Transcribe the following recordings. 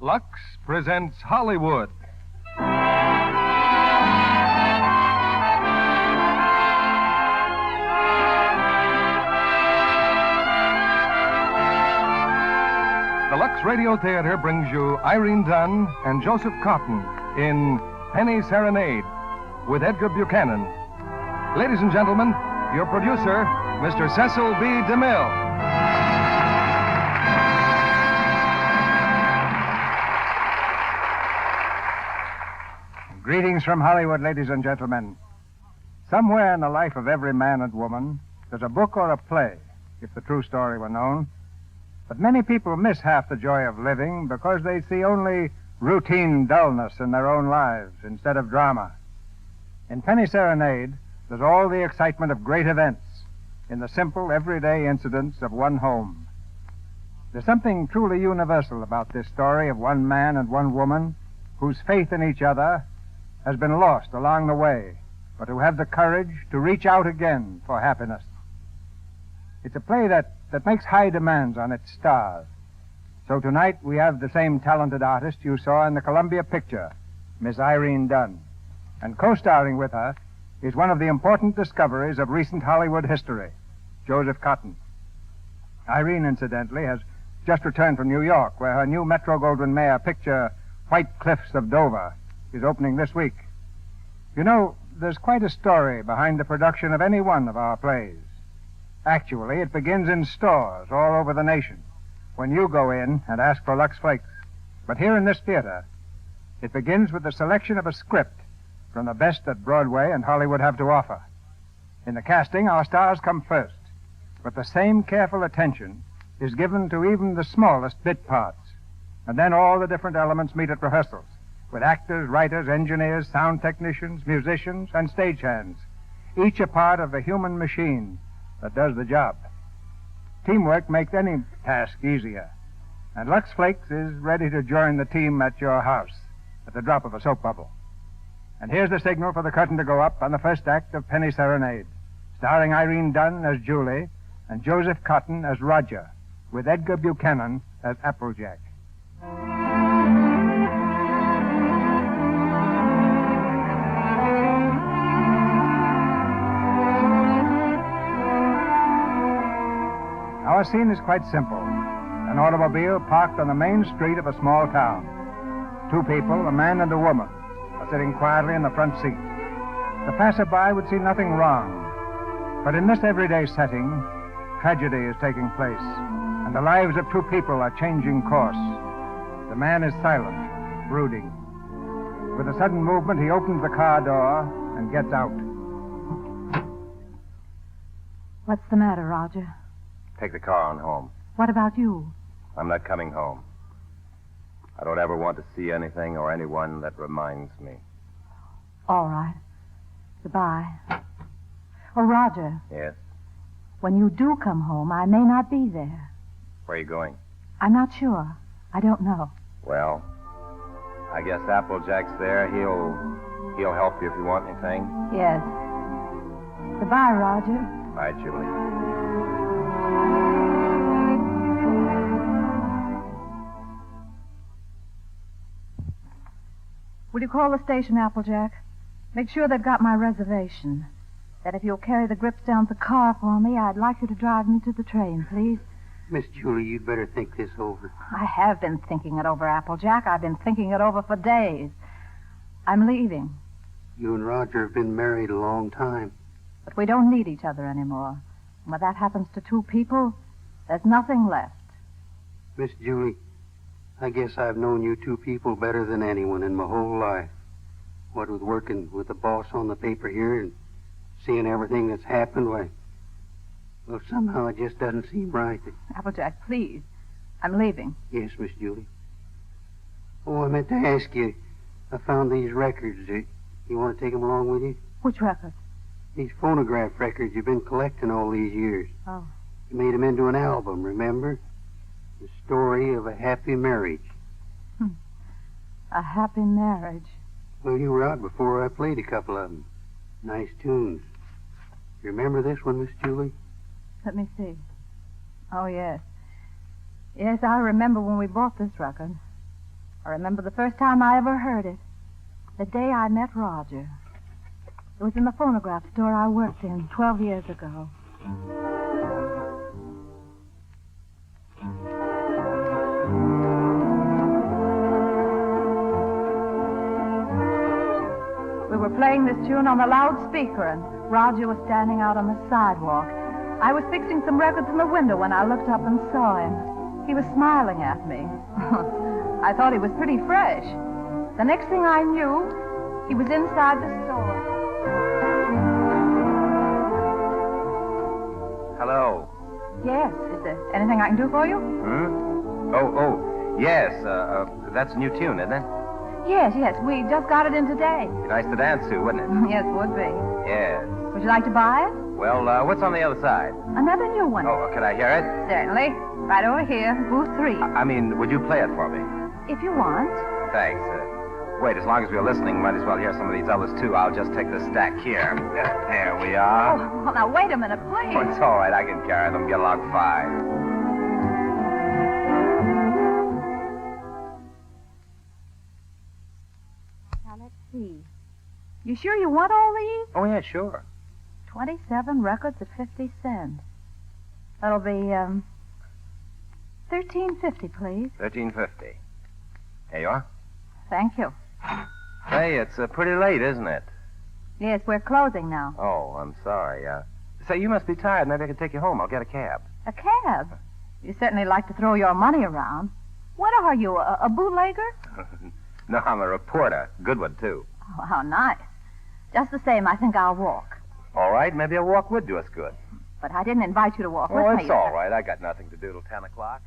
Lux presents Hollywood. The Lux Radio Theatre brings you Irene Dunne and Joseph Cotten in Penny Serenade with Edgar Buchanan. Ladies and gentlemen, your producer, Mr. Cecil B. DeMille. Greetings from Hollywood, ladies and gentlemen. Somewhere in the life of every man and woman, there's a book or a play, if the true story were known. But many people miss half the joy of living because they see only routine dullness in their own lives instead of drama. In Penny Serenade, there's all the excitement of great events in the simple, everyday incidents of one home. There's something truly universal about this story of one man and one woman whose faith in each other has been lost along the way, but who have the courage to reach out again for happiness. It's a play that makes high demands on its stars. So tonight we have the same talented artist you saw in the Columbia picture, Miss Irene Dunne. And co-starring with her is one of the important discoveries of recent Hollywood history, Joseph Cotten. Irene, incidentally, has just returned from New York, where her new Metro-Goldwyn-Mayer picture, White Cliffs of Dover, is opening this week. You know, there's quite a story behind the production of any one of our plays. Actually, it begins in stores all over the nation when you go in and ask for Lux Flakes. But here in this theater, it begins with the selection of a script from the best that Broadway and Hollywood have to offer. In the casting, our stars come first, but the same careful attention is given to even the smallest bit parts. And then all the different elements meet at rehearsals, with actors, writers, engineers, sound technicians, musicians, and stagehands, each a part of the human machine that does the job. Teamwork makes any task easier, and Lux Flakes is ready to join the team at your house at the drop of a soap bubble. And here's the signal for the curtain to go up on the first act of Penny Serenade, starring Irene Dunne as Julie and Joseph Cotten as Roger, with Edgar Buchanan as Applejack. Our scene is quite simple. An automobile parked on the main street of a small town. Two people, a man and a woman, are sitting quietly in the front seat. The passerby would see nothing wrong. But in this everyday setting, tragedy is taking place, and the lives of two people are changing course. The man is silent, brooding. With a sudden movement, he opens the car door and gets out. What's the matter, Roger? Take the car on home. What about you? I'm not coming home. I don't ever want to see anything or anyone that reminds me. All right. Goodbye. Oh, Roger. Yes? When you do come home, I may not be there. Where are you going? I'm not sure. I don't know. Well, I guess Applejack's there. He'll help you if you want anything. Yes. Goodbye, Roger. Bye, Julie. Will you call the station, Applejack? Make sure they've got my reservation. That if you'll carry the grips down to the car for me, I'd like you to drive me to the train, please. Miss Julie, you'd better think this over. I have been thinking it over, Applejack. I've been thinking it over for days. I'm leaving. You and Roger have been married a long time. But we don't need each other anymore. And when that happens to two people, there's nothing left. Miss Julie, I guess I've known you two people better than anyone in my whole life. What with working with the boss on the paper here and seeing everything that's happened, why, well, somehow it just doesn't seem right. Applejack, please. I'm leaving. Yes, Miss Julie. Oh, I meant to ask you, I found these records. You want to take them along with you? Which records? These phonograph records you've been collecting all these years. Oh. You made them into an album, remember? The story of a happy marriage. A happy marriage. Well, you were out before I played a couple of them. Nice tunes. You remember this one, Miss Julie? Let me see. Oh, yes. Yes, I remember when we bought this record. I remember the first time I ever heard it. The day I met Roger. It was in the phonograph store I worked in 12 years ago. We were playing this tune on the loudspeaker, and Roger was standing out on the sidewalk. I was fixing some records in the window when I looked up and saw him. He was smiling at me. I thought he was pretty fresh. The next thing I knew, he was inside the store. Hello. Yes, is there anything I can do for you? Yes, that's a new tune, isn't it? Yes, we just got it in today. Be nice to dance to, wouldn't it? Yes, would be. Yes. Would you like to buy it? Well, what's on the other side? Another new one. Oh, could I hear it? Certainly. Right over here, booth 3. I mean, would you play it for me? If you want. Thanks. Wait, as long as we're listening, might as well hear some of these others, too. I'll just take the stack here. There we are. Oh, well, now, wait a minute, please. Oh, it's all right. I can carry them. Get along fine. Now, let's see. You sure you want all these? Oh, yeah, sure. 27 records at 50 cents. That'll be, $13.50, please. $13.50. Here you are. Thank you. Hey, it's pretty late, isn't it? Yes, we're closing now. Oh, I'm sorry. Say, you must be tired. Maybe I can take you home. I'll get a cab. A cab? You certainly like to throw your money around. What are you, a bootlegger? No, I'm a reporter. Good one, too. Oh, how nice. Just the same, I think I'll walk. All right, maybe a walk would do us good. But I didn't invite you to walk with me. Oh, it's all right. I got nothing to do till 10 o'clock.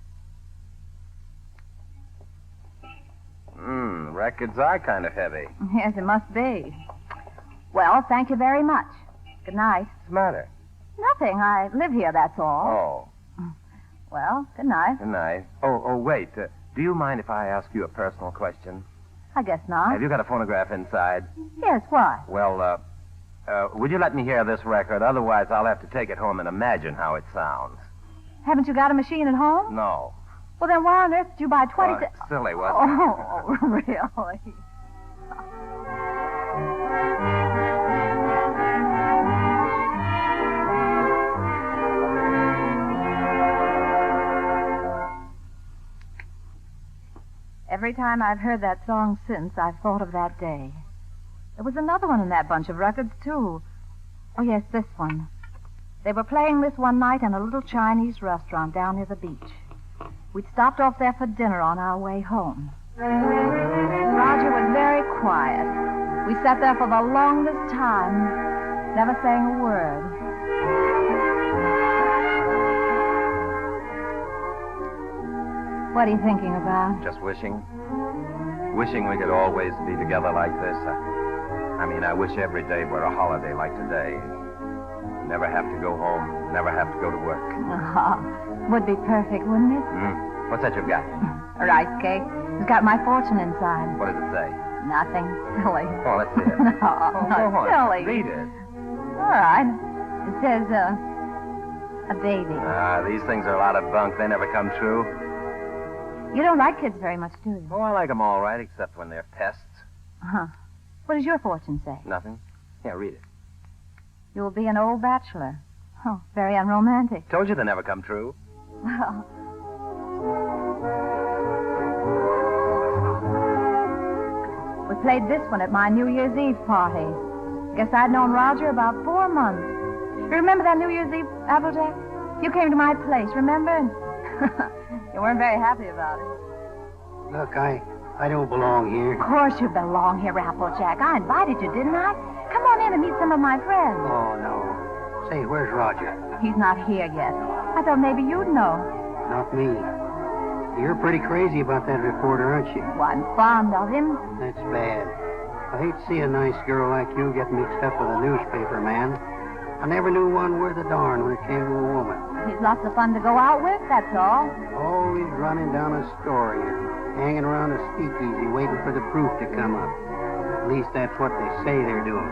Records are kind of heavy. Yes, it must be. Well, thank you very much. Good night. What's the matter? Nothing. I live here, that's all. Oh. Well, good night. Good night. Oh, wait. Do you mind if I ask you a personal question? I guess not. Have you got a phonograph inside? Yes, why? Well, would you let me hear this record? Otherwise, I'll have to take it home and imagine how it sounds. Haven't you got a machine at home? No. Well, then why on earth did you buy 20... Oh, it's silly, wasn't it? Oh, really? Every time I've heard that song since, I've thought of that day. There was another one in that bunch of records, too. Oh, yes, this one. They were playing this one night in a little Chinese restaurant down near the beach. We'd stopped off there for dinner on our way home. Roger was very quiet. We sat there for the longest time, never saying a word. What are you thinking about? Just wishing. Wishing we could always be together like this. I mean, I wish every day were a holiday like today. Never have to go home, never have to go to work. Would be perfect, wouldn't it? What's that you've got? A rice cake. It's got my fortune inside. What does it say? Nothing. Silly. Oh, let's see it. No, Go not on. silly. Read it. All right. It says, a baby. These things are a lot of bunk. They never come true. You don't like kids very much, do you? Oh, I like them all right, except when they're pests. Uh-huh. What does your fortune say? Nothing. Yeah, read it. You will be an old bachelor. Oh, very unromantic. Told you they never come true. Well... We played this one at my New Year's Eve party. Guess I'd known Roger about 4 months. You remember that New Year's Eve, Applejack? You came to my place, remember? And you weren't very happy about it. Look, I don't belong here. Of course you belong here, Applejack. I invited you, didn't I? Come on in and meet some of my friends. Oh, no. Say, where's Roger? He's not here yet. I thought maybe you'd know. Not me. You're pretty crazy about that reporter, aren't you? Well, I'm fond of him. That's bad. I hate to see a nice girl like you get mixed up with a newspaper man. I never knew one worth a darn when it came to a woman. He's lots of fun to go out with, that's all. Always running down a story or hanging around a speakeasy waiting for the proof to come up. At least that's what they say they're doing.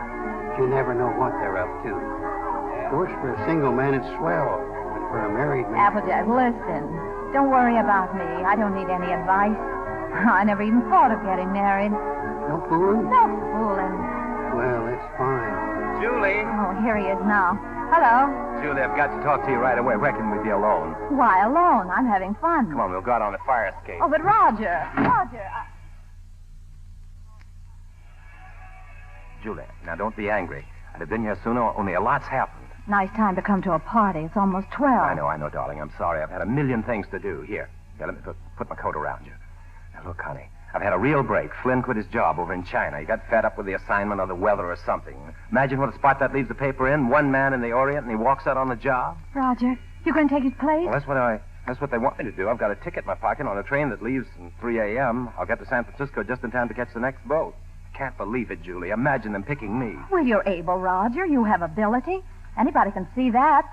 But you never know what they're up to. Of course, for a single man, it's swell. But for a married man... Applejack, listen. Don't worry about me. I don't need any advice. I never even thought of getting married. No fooling? No fooling. Well, that's fine. Julie! Oh, here he is now. Hello. Julie, I've got to talk to you right away. Where can we be alone? Why, alone? I'm having fun. Come on, we'll go out on the fire escape. Oh, but Roger. Julie, now don't be angry. I'd have been here sooner, only a lot's happened. Nice time to come to a party. It's almost 12. I know, darling. I'm sorry. I've had a million things to do. Here, let me put my coat around you. Now, look, honey, I've had a real break. Flynn quit his job over in China. He got fed up with the assignment or the weather or something. Imagine what a spot that leaves the paper in. One man in the Orient, and he walks out on the job. Roger, you going to take his place? Well, that's what they want me to do. I've got a ticket in my pocket on a train that leaves at 3 a.m. I'll get to San Francisco just in time to catch the next boat. I can't believe it, Julie. Imagine them picking me. Well, you're able, Roger. You have ability. Anybody can see that.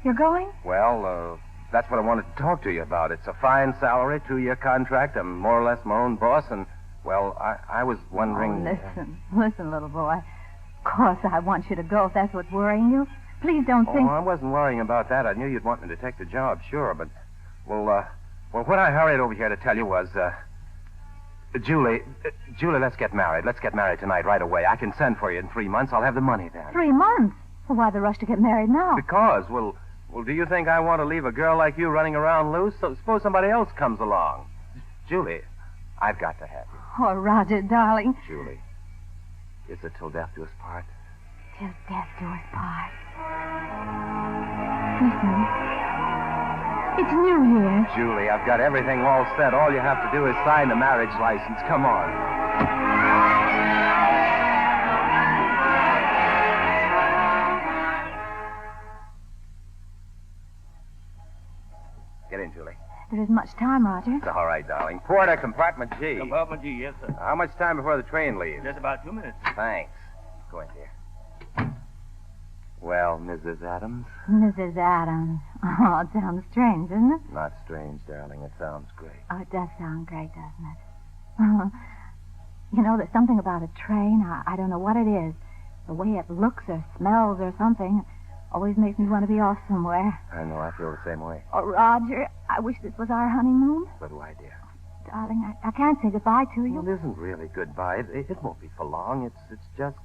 You're going? Well, that's what I wanted to talk to you about. It's a fine salary, 2-year contract. I'm more or less my own boss, and, well, I was wondering... Oh, listen, little boy. Of course I want you to go if that's what's worrying you. Please don't think... Oh, I wasn't worrying about that. I knew you'd want me to take the job, sure, but... Well, what I hurried over here to tell you was, Julie, let's get married. Let's get married tonight, right away. I can send for you in 3 months. I'll have the money then. 3 months? Well, why the rush to get married now? Because, well, do you think I want to leave a girl like you running around loose? So suppose somebody else comes along. Julie, I've got to have you. Oh, Roger, darling. Julie, is it till death do us part? Till death do us part. Listen. It's new here. Julie, I've got everything all set. All you have to do is sign the marriage license. Come on. Get in, Julie. There isn't much time, Roger. It's all right, darling. Porter, compartment G. Compartment G, yes, sir. How much time before the train leaves? Just about 2 minutes. Thanks. Go in, dear. Well, Mrs. Adams? Mrs. Adams. Oh, it sounds strange, isn't it? Not strange, darling. It sounds great. Oh, it does sound great, doesn't it? You know, there's something about a train. I don't know what it is. The way it looks or smells or something always makes me want to be off somewhere. I know. I feel the same way. Oh, Roger, I wish this was our honeymoon. So do I, dear. Darling, I can't say goodbye to you. Well, it isn't really goodbye. It won't be for long. It's just...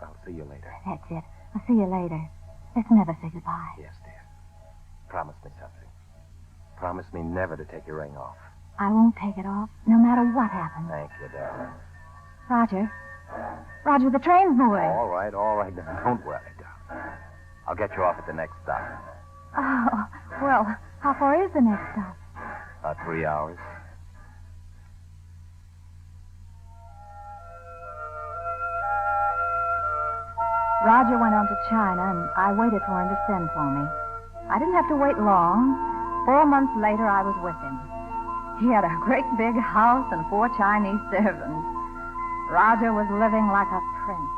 I'll see you later. That's it. I'll see you later. Let's never say goodbye. Yes, dear. Promise me something. Promise me never to take your ring off. I won't take it off, no matter what happens. Thank you, darling. Roger, the train's moving. All right. Now, don't worry, darling. I'll get you off at the next stop. Oh, well, how far is the next stop? About 3 hours. Roger went on to China, and I waited for him to send for me. I didn't have to wait long. 4 months later, I was with him. He had a great big house and 4 Chinese servants. Roger was living like a prince.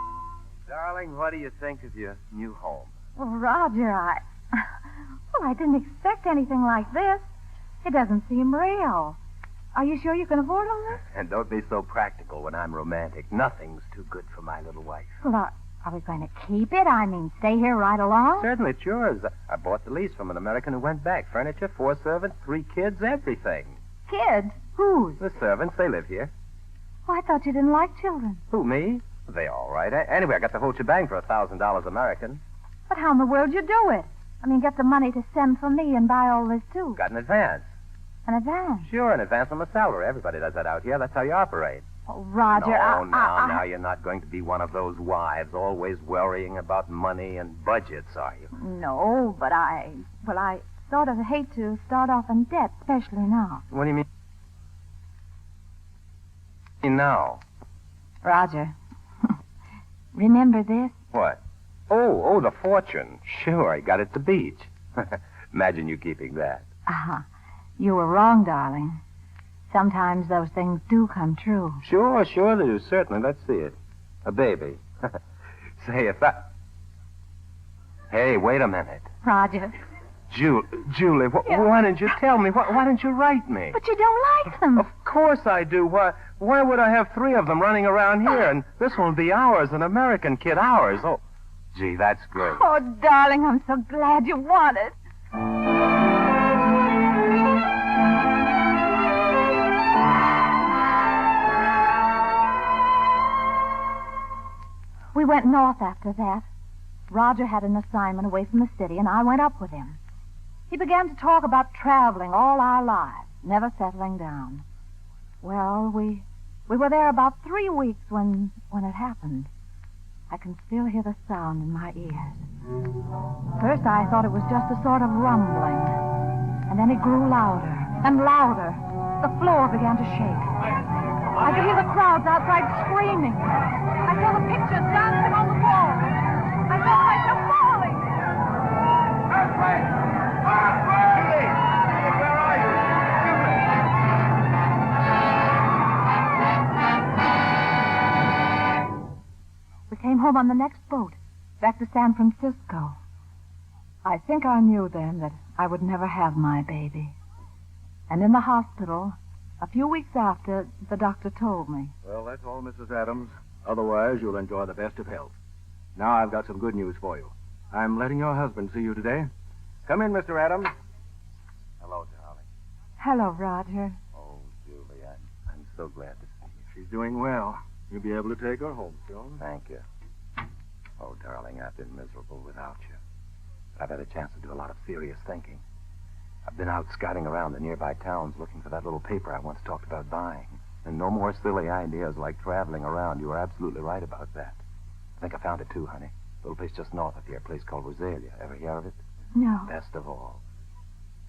Darling, what do you think of your new home? Well, Roger, I didn't expect anything like this. It doesn't seem real. Are you sure you can afford all this? And don't be so practical when I'm romantic. Nothing's too good for my little wife. Well, are we going to keep it? I mean, stay here right along? Certainly, it's yours. I bought the lease from an American who went back. Furniture, 4 servants, 3 kids, everything. Kids? Whose? The servants, they live here. Oh, I thought you didn't like children. Who, me? They're all right. Anyway, I got the whole shebang for $1,000 American. But how in the world you do it? I mean, get the money to send for me and buy all this, too. Got an advance. An advance? Sure, an advance on my salary. Everybody does that out here. That's how you operate. Oh, Roger, Now, you're not going to be one of those wives always worrying about money and budgets, are you? No, but I sort of hate to start off in debt, especially now. What do you mean? Now? Roger, remember this? What? Oh, the fortune. Sure, I got it at the beach. Imagine you keeping that. You were wrong, darling. Sometimes those things do come true. Sure they do. Certainly. Let's see it. A baby. Say, if that... Hey, wait a minute. Roger. Julie, why didn't you tell me? Why didn't you write me? But you don't like them. Of course I do. Why would I have 3 of them running around here? And this one will be ours, an American kid, ours. Oh, gee, that's great. Oh, darling, I'm so glad you want it. We went north after that. Roger had an assignment away from the city, and I went up with him. He began to talk about traveling all our lives, never settling down. Well, we were there about 3 weeks when it happened. I can still hear the sound in my ears. First, I thought it was just a sort of rumbling. And then it grew louder and louder. The floor began to shake. I could hear the crowds outside screaming. I saw the pictures dancing on the wall. I felt myself falling. Earthquake! Earthquake! Where are you? We came home on the next boat, back to San Francisco. I think I knew then that I would never have my baby. And in the hospital, a few weeks after, the doctor told me. Well, that's all, Mrs. Adams. Otherwise, you'll enjoy the best of health. Now I've got some good news for you. I'm letting your husband see you today. Come in, Mr. Adams. Hello, darling. Hello, Roger. Oh, Julie, I'm so glad to see you. She's doing well. You'll be able to take her home soon. Thank you. Oh, darling, I've been miserable without you. I've had a chance to do a lot of serious thinking. I've been out scouting around the nearby towns looking for that little paper I once talked about buying. And no more silly ideas like traveling around. You were absolutely right about that. I think I found it too, honey. A little place just north of here, a place called Rosalia. Ever hear of it? No. Best of all,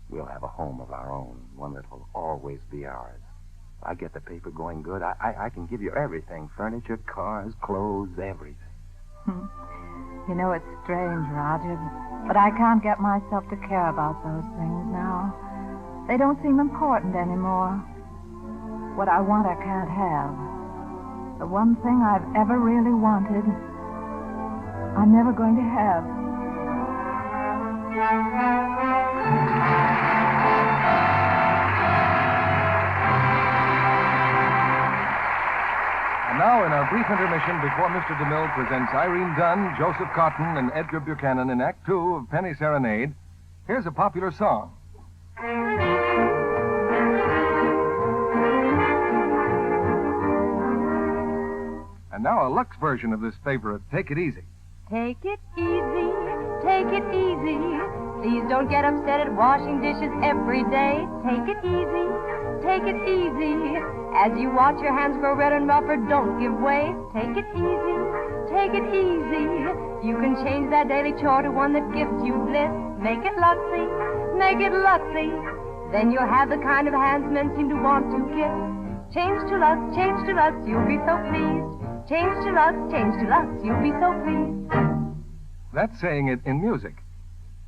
we'll have a home of our own, one that will always be ours. If I get the paper going good, I can give you everything. Furniture, cars, clothes, everything. You know, it's strange, Roger, but I can't get myself to care about those things now. They don't seem important anymore. What I want, I can't have. The one thing I've ever really wanted, I'm never going to have. And now, in our brief intermission before Mr. DeMille presents Irene Dunne, Joseph Cotten, and Edgar Buchanan in Act 2 of Penny Serenade, here's a popular song. And now a Lux version of this favorite, Take It Easy. Take it easy, take it easy. Please don't get upset at washing dishes every day. Take it easy, take it easy. As you watch your hands grow red and rougher, don't give way. Take it easy, take it easy. You can change that daily chore to one that gives you bliss. Make it Luxy, make it Luxy. Then you'll have the kind of hands men seem to want to kiss. Change to Lux, you'll be so pleased. Change to Lux, you'll be so pleased. That's saying it in music.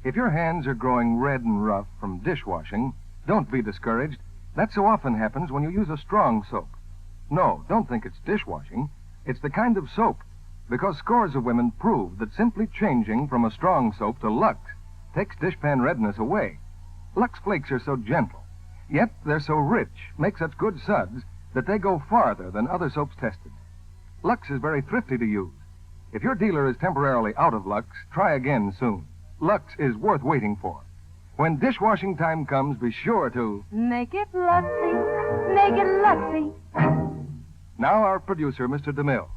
If your hands are growing red and rough from dishwashing, don't be discouraged. That so often happens when you use a strong soap. No, don't think it's dishwashing. It's the kind of soap, because scores of women prove that simply changing from a strong soap to Lux takes dishpan redness away. Lux flakes are so gentle, yet they're so rich, make such good suds, that they go farther than other soaps tested. Lux is very thrifty to use. If your dealer is temporarily out of Lux, try again soon. Lux is worth waiting for. When dishwashing time comes, be sure to... Make it Luxy, make it Luxy. Now our producer, Mr. DeMille.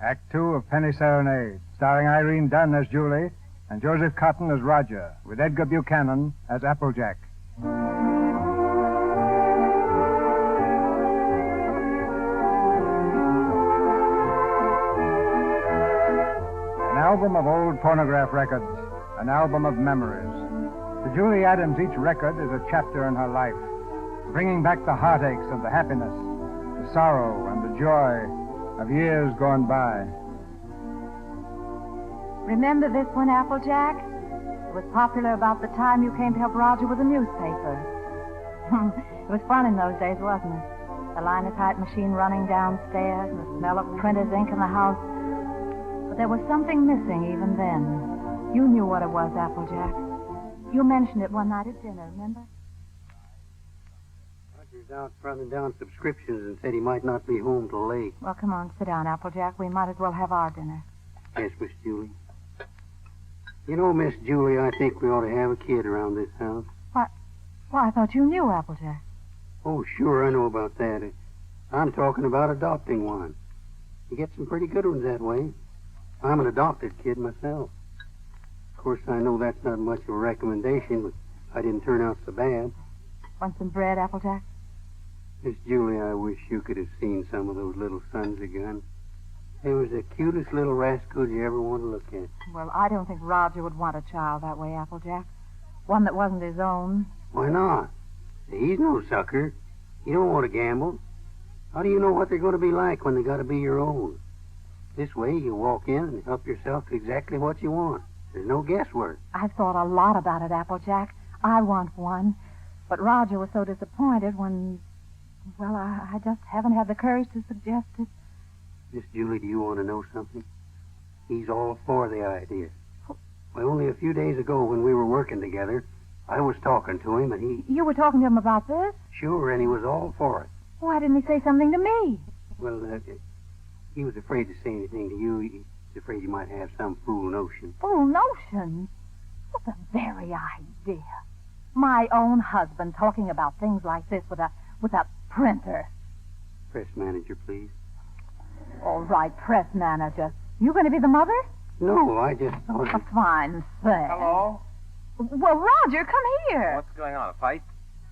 Act 2 of Penny Serenade, starring Irene Dunne as Julie and Joseph Cotten as Roger, with Edgar Buchanan as Applejack. An album of old phonograph records, an album of memories. To Julie Adams, each record is a chapter in her life, bringing back the heartaches and the happiness, the sorrow and the joy of years gone by. Remember this one, Applejack? It was popular about the time you came to help Roger with the newspaper. It was fun in those days, wasn't it? The linotype machine running downstairs and the smell of printer's ink in the house. But there was something missing even then. You knew what it was, Applejack. You mentioned it one night at dinner, remember? Roger's out running down subscriptions and said he might not be home till late. Well, come on, sit down, Applejack. We might as well have our dinner. Yes, Miss Julie. You know, Miss Julie, I think we ought to have a kid around this house. Well, I thought you knew, Applejack. Oh, sure, I know about that. I'm talking about adopting one. You get some pretty good ones that way. I'm an adopted kid myself. Of course, I know that's not much of a recommendation, but I didn't turn out so bad. Want some bread, Applejack? Miss Julie, I wish you could have seen some of those little sons of guns. They was the cutest little rascals you ever want to look at. Well, I don't think Roger would want a child that way, Applejack. One that wasn't his own. Why not? He's no sucker. You don't want to gamble. How do you know what they're going to be like when they got to be your own? This way, you walk in and help yourself to exactly what you want. There's no guesswork. I've thought a lot about it, Applejack. I want one. But Roger was so disappointed when... Well, I just haven't had the courage to suggest it. Miss Julie, do you want to know something? He's all for the idea. Well, only a few days ago when we were working together, I was talking to him and he... You were talking to him about this? Sure, and he was all for it. Why didn't he say something to me? Well, he was afraid to say anything to you. He was afraid you might have some fool notion. Fool notion? What the very idea. My own husband talking about things like this with a printer. Press manager, please. All right, press manager. You going to be the mother? No, I just thought... A fine thing. Hello? Well, Roger, come here. What's going on, a fight?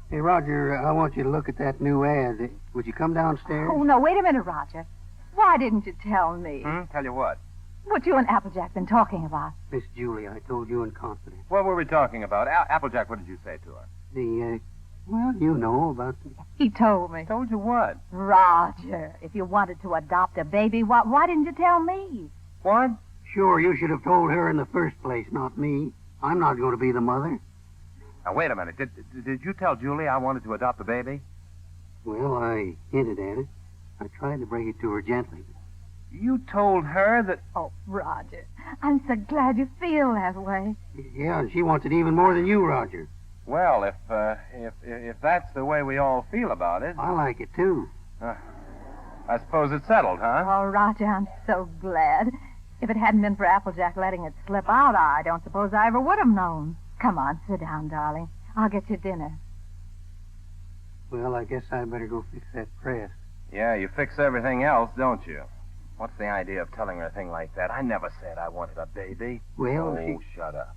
Hey, Roger, I want you to look at that new ad. Would you come downstairs? Oh, no, wait a minute, Roger. Why didn't you tell me? Tell you what? What you and Applejack been talking about. Miss Julie, I told you in confidence. What were we talking about? Applejack, what did you say to her? Well, you know about the... He told me. Told you what? Roger, if you wanted to adopt a baby, why didn't you tell me? What? Sure, you should have told her in the first place, not me. I'm not going to be the mother. Now, wait a minute. Did you tell Julie I wanted to adopt a baby? Well, I hinted at it. I tried to bring it to her gently. You told her that... Oh, Roger, I'm so glad you feel that way. Yeah, and she wants it even more than you, Roger. Well, if that's the way we all feel about it... I like it, too. I suppose it's settled, huh? Oh, Roger, I'm so glad. If it hadn't been for Applejack letting it slip out, I don't suppose I ever would have known. Come on, sit down, darling. I'll get you dinner. Well, I guess I better go fix that press. Yeah, you fix everything else, don't you? What's the idea of telling her a thing like that? I never said I wanted a baby. Well, Oh, shut up.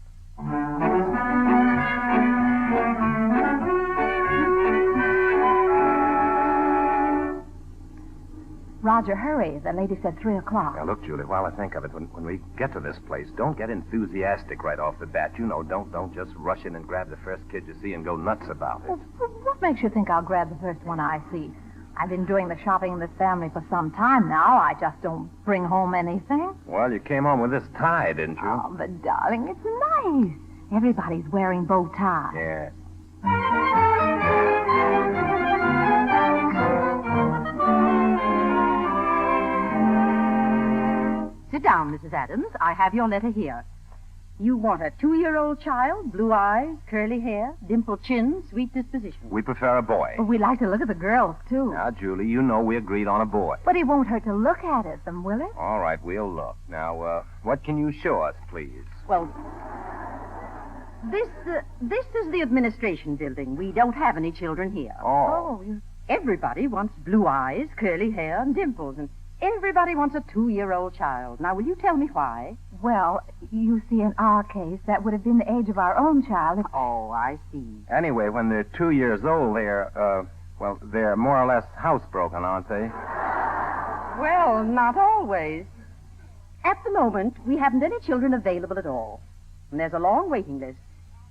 Roger, hurry. The lady said 3 o'clock. Now, look, Julie, while I think of it, when we get to this place, don't get enthusiastic right off the bat. You know, don't just rush in and grab the first kid you see and go nuts about it. Well, what makes you think I'll grab the first one I see? I've been doing the shopping in this family for some time now. I just don't bring home anything. Well, you came home with this tie, didn't you? Oh, but darling, it's nice. Everybody's wearing bow ties. Yeah. Sit down, Mrs. Adams. I have your letter here. You want a 2-year-old child, blue eyes, curly hair, dimpled chin, sweet disposition. We prefer a boy. Well, we like to look at the girls, too. Now, Julie, you know we agreed on a boy. But it won't hurt to look at it, then, will it? All right, we'll look. Now, what can you show us, please? Well, this is the administration building. We don't have any children here. Oh. Everybody wants blue eyes, curly hair, and dimples, and everybody wants a 2-year-old child. Now, will you tell me why? Well, you see, in our case, that would have been the age of our own child. Oh, I see. Anyway, when they're 2 years old, they're more or less housebroken, aren't they? Well, not always. At the moment, we haven't any children available at all. And there's a long waiting list.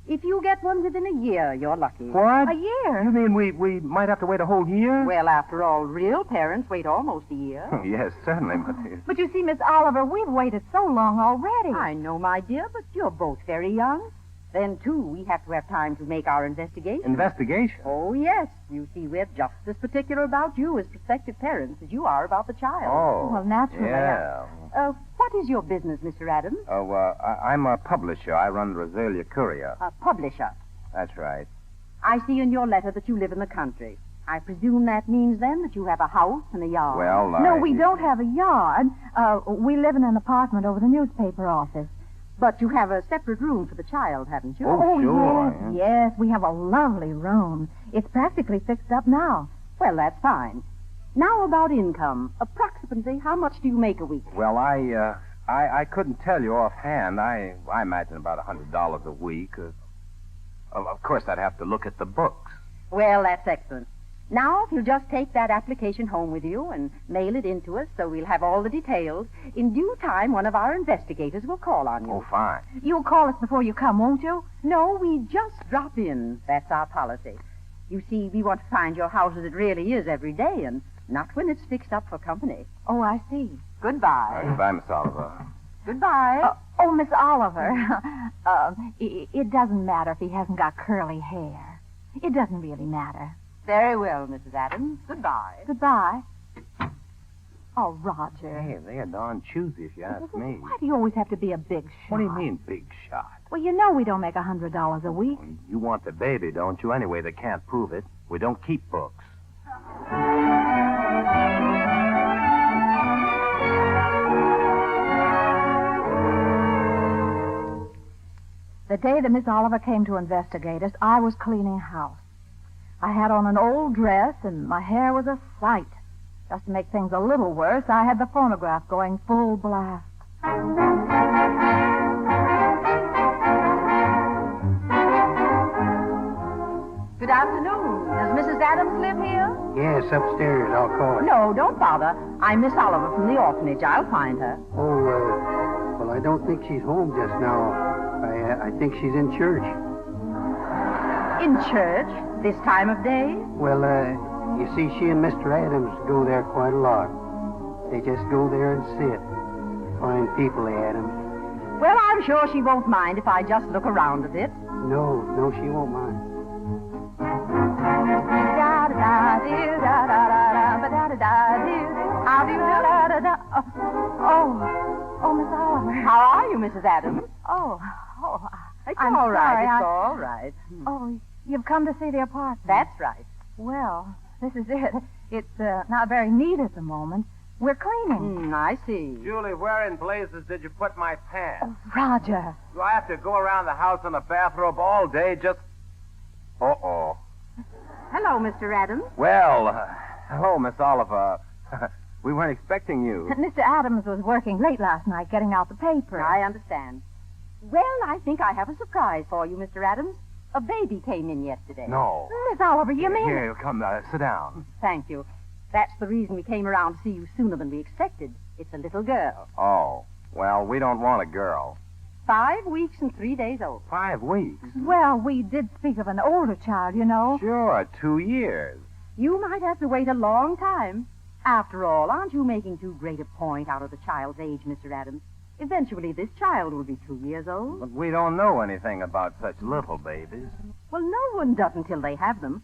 If you get one within a year, you're lucky. What? A year? You mean we might have to wait a whole year? Well, after all, real parents wait almost a year. Yes, certainly, but... But you see, Miss Oliver, we've waited so long already. I know, my dear, but you're both very young. Then, too, we have to have time to make our investigation. Investigation? Oh, yes. You see, we're just as particular about you as prospective parents as you are about the child. Oh. Well, naturally. Yeah. What is your business, Mr. Adams? I'm a publisher. I run Rosalia Courier. A publisher. That's right. I see in your letter that you live in the country. I presume that means, then, that you have a house and a yard. Well, No, we don't have a yard. We live in an apartment over the newspaper office. But you have a separate room for the child, haven't you? Oh, sure. Yes, we have a lovely room. It's practically fixed up now. Well, that's fine. Now about income. Approximately how much do you make a week? Well, I couldn't tell you offhand. I imagine about $100 a week. Of course, I'd have to look at the books. Well, that's excellent. Now, if you'll just take that application home with you and mail it in to us so we'll have all the details, in due time, one of our investigators will call on you. Oh, fine. You'll call us before you come, won't you? No, we just drop in. That's our policy. You see, we want to find your house as it really is every day and not when it's fixed up for company. Oh, I see. Goodbye. Goodbye, Miss Oliver. Goodbye. Oh, Miss Oliver, it doesn't matter if he hasn't got curly hair. It doesn't really matter. Very well, Mrs. Adams. Goodbye. Goodbye. Oh, Roger. Hey, they are darn choosy, if you ask me. Why do you always have to be a big shot? What do you mean, big shot? Well, you know we don't make $100 a week. You want the baby, don't you? Anyway, they can't prove it. We don't keep books. The day that Miss Oliver came to investigate us, I was cleaning house. I had on an old dress, and my hair was a sight. Just to make things a little worse, I had the phonograph going full blast. Good afternoon. Does Mrs. Adams live here? Yes, upstairs. I'll call her. No, don't bother. I'm Miss Oliver from the orphanage. I'll find her. Oh, well, I don't think she's home just now. I think she's in church. In church? This time of day? Well, you see, she and Mr. Adams go there quite a lot. They just go there and sit. Fine people, the Adams. Well, I'm sure she won't mind if I just look around a bit. No, she won't mind. Oh, Miss Oliver. How are you, Mrs. Adams? It's I'm all right. sorry, It's all right. Oh, you've come to see the apartment. That's right. Well, this is it. It's not very neat at the moment. We're cleaning. I see. Julie, where in blazes did you put my pants? Oh, Roger. Do I have to go around the house in a bathrobe all day just... Uh-oh. Hello, Mr. Adams. Well, hello, Miss Oliver. We weren't expecting you. Mr. Adams was working late last night getting out the paper. I understand. Well, I think I have a surprise for you, Mr. Adams. A baby came in yesterday. No. Miss Oliver, you mean... Here, come, sit down. Thank you. That's the reason we came around to see you sooner than we expected. It's a little girl. Oh, well, we don't want a girl. 5 weeks and 3 days old. 5 weeks? Well, we did speak of an older child, you know. Sure, 2 years. You might have to wait a long time. After all, aren't you making too great a point out of the child's age, Mr. Adams? Eventually, this child will be 2 years old. But we don't know anything about such little babies. Well, no one does until they have them.